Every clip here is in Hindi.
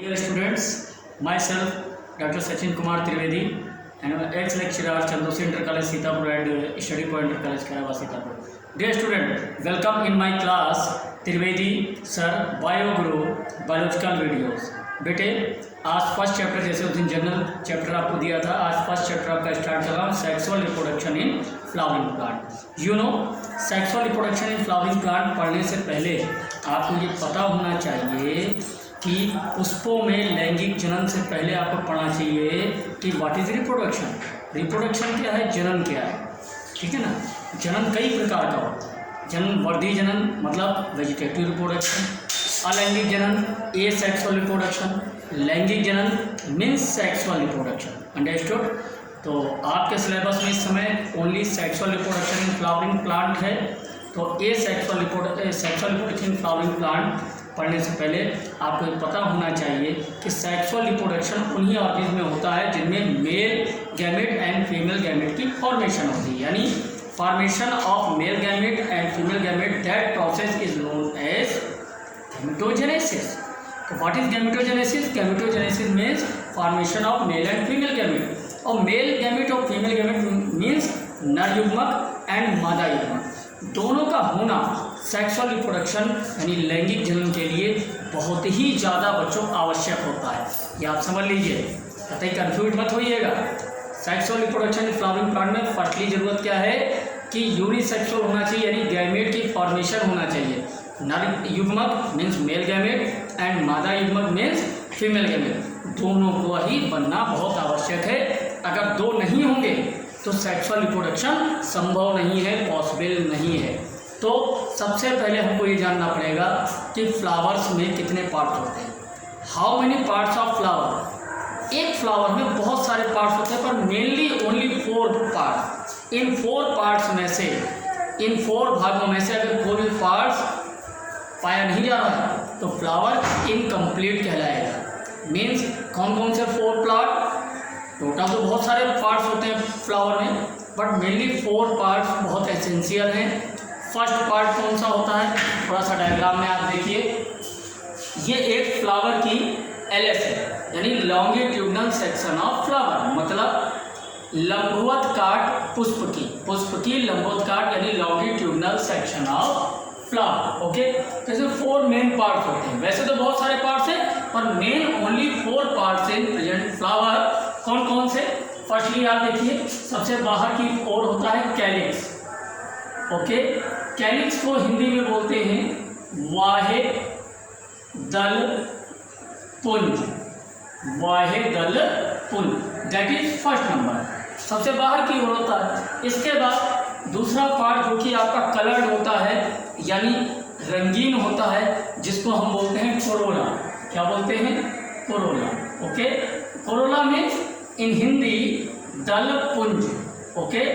Dear students, myself Dr. Sachin Kumar Trivedi and my ex-lecturer Chandosi Inter College Sitapur and Study Point Inter College Karava Sitapur. Dear student, welcome in my class Trivedi Sir Bio Guru Biological Videos. बेटे आज फर्स्ट चैप्टर जैसे उस दिन जनरल चैप्टर आपको दिया था, आज फर्स्ट चैप्टर आपका स्टार्ट कर रहा हूँ sexual reproduction in flowering plant. You know sexual reproduction in flowering plant पढ़ने से पहले आपको ये पता होना चाहिए कि पुष्पों में लैंगिक जनन से पहले आपको पढ़ना चाहिए कि व्हाट इज रिप्रोडक्शन। रिप्रोडक्शन क्या है, जनन क्या है, ठीक है ना। जनन कई प्रकार का होता है। जनन वर्धी जनन मतलब वेजिटेटिव रिप्रोडक्शन, अलैंगिक जनन ए सेक्सुअल रिप्रोडक्शन, लैंगिक जनन मीन्स सेक्सुअल रिप्रोडक्शन। अंडरस्टूड। तो आपके सिलेबस में इस समय only sexual reproduction in flowering plant है। तो ए sexual reproduction in flowering plant पढ़ने से पहले आपको ये पता होना चाहिए कि सेक्सुअल रिप्रोडक्शन उन्हीं ऑर्गेनिज्म में होता है जिनमें male gamete and female gamete की फॉर्मेशन होती है, यानी formation of male gamete and female gamete. That process is known as gametogenesis. तो what is gametogenesis? Gametogenesis means formation of male and female gamete, और मेल गैमेट और फीमेल गैमेट मीन्स नर युग्मक एंड मादा युग्मक, दोनों का होना सेक्सुअल रिप्रोडक्शन यानी लैंगिक जनन के लिए बहुत ही ज़्यादा बच्चों आवश्यक होता है। ये आप समझ लीजिए, कतई कन्फ्यूज मत होइएगा। Sexual reproduction in flowering plant में फर्स्टली जरूरत क्या है कि यूनिसेक्सुअल होना चाहिए, यानी गैमेट की फॉर्मेशन होना चाहिए। नर युग्मक मीन्स मेल गैमेट एंड मादा युग्मक मीन्स फीमेल गैमेट, दोनों को ही बनना बहुत आवश्यक है। अगर दो नहीं होंगे तो सेक्सुअल रिप्रोडक्शन संभव नहीं है, पॉसिबल नहीं है। तो सबसे पहले हमको ये जानना पड़ेगा कि फ्लावर्स में कितने पार्ट्स होते हैं। How many parts of flower? एक फ्लावर में बहुत सारे पार्ट्स होते हैं, पर मेनली ओनली 4 पार्ट्स। इन 4 पार्ट्स में से, इन 4 भागों में से अगर कोई भी पार्ट्स पाया नहीं जा रहा है तो फ्लावर इनकम्प्लीट कहलाएगा। मीन्स कौन कौन से 4 पार्ट? टोटल तो बहुत सारे पार्ट्स होते हैं फ्लावर में, बट मेनली 4 पार्ट्स बहुत एसेंशियल हैं। फर्स्ट पार्ट कौन सा होता है, थोड़ा सा डायग्राम में आप देखिए। ये एक फ्लावर की एलएस है, यानी लॉन्गिट्यूडनल सेक्शन ऑफ फ्लावर, मतलब लंबवत काट पुष्प की लंबवत काट यानी longitudinal section of flower. Okay, जैसे 4 मेन पार्ट्स होते हैं। वैसे तो बहुत सारे पार्ट्स हैं, पर main only 4 parts in present flower. कौन कौन से? फर्स्टली आप देखिए, सबसे बाहर की ओर होता है कैलिक्स। ओके, कैलिक्स को हिंदी में बोलते हैं वाहे दल पुंज, वाहे दल पुंज, दैट इज फर्स्ट नंबर, सबसे बाहर की ओर होता है। इसके बाद दूसरा पार्ट जो कि आपका कलर्ड होता है यानी रंगीन होता है, जिसको हम बोलते हैं कोरोला। क्या बोलते हैं? कोरोला। ओके, कोरोला में इन हिंदी दल पुंज। ओके,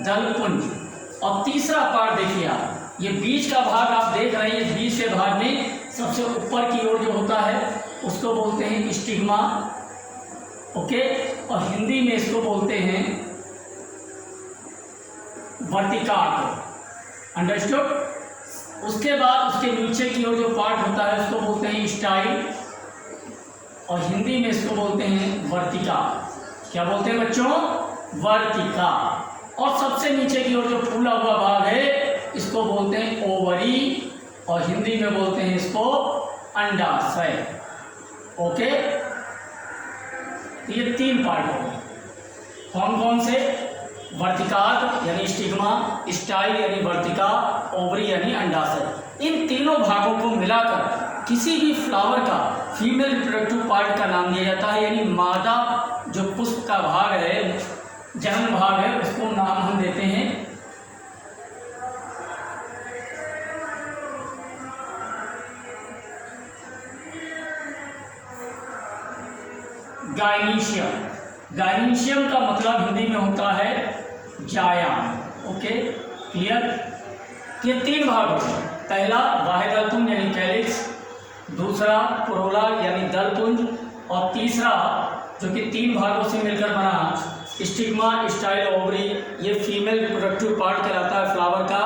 दल पुंज। और तीसरा पार्ट देखिए आप, ये बीच का भाग आप देख रहे हैं, ये बीच के भाग में सबसे ऊपर की ओर जो होता है उसको बोलते हैं स्टिग्मा। ओके, और हिंदी में इसको बोलते हैं वर्तिकाग्र। अंडरस्टूड। उसके बाद उसके नीचे की ओर जो पार्ट होता है उसको बोलते हैं स्टाइल, और हिंदी में इसको बोलते हैं वर्तिका। क्या बोलते हैं बच्चों? वर्तिका। और सबसे नीचे की ओर जो फूला हुआ भाग है इसको बोलते हैं ओवरी, और हिंदी में बोलते हैं इसको अंडाशय। ओके, ये 3 पार्ट हो गए। कौन कौन से? वर्तिकाग्र यानी स्टिग्मा, स्टाइल यानी वर्तिका, ओवरी यानी अंडाशय। इन तीनों भागों को मिलाकर किसी भी फ्लावर का फीमेल रिप्रोडक्टिव पार्ट का नाम दिया जाता है, यानी मादा जो पुष्प का भाग है, जनन भाग है, उसको नाम हम देते हैं गाइनीशियम। गाइनीशियम का मतलब हिंदी में होता है जायान। Okay, clear? ये 3 भाग होते हैं। पहला वाहे दलपुंज यानी कैलिक्स, दूसरा कोरोला यानी दलपुंज, और तीसरा जो कि 3 भागों से मिलकर बना स्टिग्मा, स्टाइल, ओवरी, ये फीमेल रिप्रोडक्टिव पार्ट कहलाता है फ्लावर का।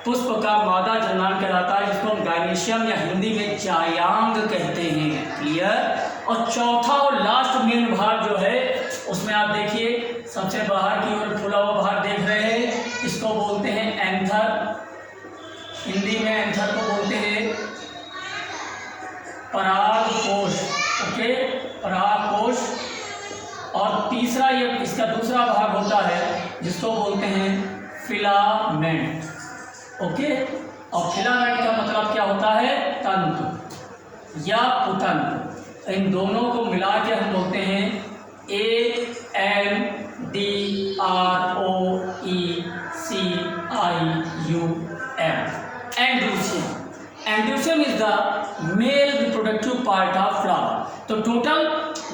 पुष्प का मादा जननांग कहलाता है, जिसको हम गायनीशियम या हिंदी में जायांग कहते हैं। क्लियर। और चौथा और लास्ट मेन भाग जो है उसमें आप देखिए सबसे बाहर की ओर फूला हुआ भाग देख रहे हैं, इसको बोलते हैं एंथर। हिंदी में एंथर को बोलते हैं परागकोश। ओके, परागकोश। और तीसरा ये इसका दूसरा भाग होता है जिसको बोलते हैं फिलामेंट। ओके, और फिलामेंट का मतलब क्या होता है? तंतु या पुतंतु। इन दोनों को मिला के हम बोलते हैं ANDROECIUM, androecium. Androecium is the male reproductive part of flower. तो total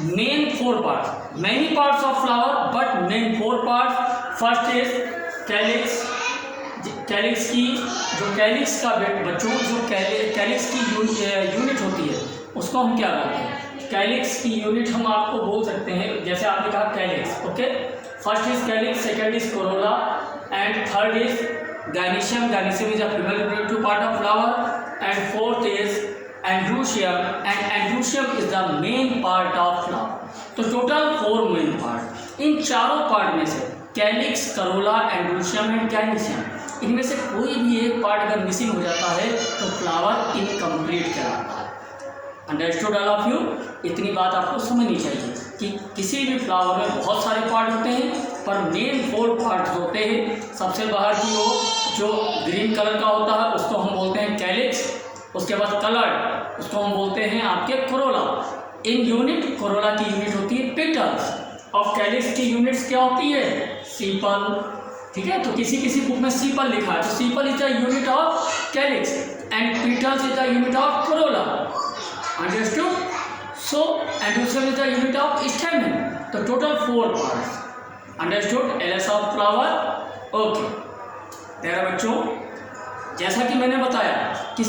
main 4 parts, many parts of flower but main 4 parts. First is calyx. Calyx की जो कैलिक्स का बच्चों जो कैलिक्स की यूनिट होती है उसको हम क्या बोलते हैं? कैलिक्स की यूनिट हम आपको बोल सकते हैं, जैसे आपने कहा calyx. Okay, first is calyx, second is corolla and third is gynoecium. Gynoecium is a female reproductive part of flower and fourth is androecium and androecium is the main part of flower. तो टोटल 4 मेन पार्ट। इन चारों पार्ट में से calyx, corolla, androecium and gynoecium, इनमें से कोई भी एक पार्ट अगर मिसिंग हो जाता है तो फ्लावर इनकम्प्लीट कहलाता है। Understood all of you? इतनी बात आपको समझनी चाहिए कि किसी भी फ्लावर में बहुत सारे पार्ट होते हैं पर मेन 4 पार्ट्स होते हैं। सबसे बाहर की वो जो ग्रीन कलर का होता है उसको हम बोलते हैं कैलिक्स। उसके बाद कलर उसको हम बोलते हैं आपके कोरोला। इन यूनिट कोरोला की यूनिट होती है पेटल्स और कैलिक्स की यूनिट्स क्या होती है? सीपल। ठीक है, तो किसी किसी बुक में सीपल लिखा है, तो sepal is the unit of calyx and petals is the unit of corolla. Understood? So androecium is the unit of stamen. तो total 4 parts. Understood? LS of flower. Okay, तेरा बच्चों, जैसा कि मैंने बताया कि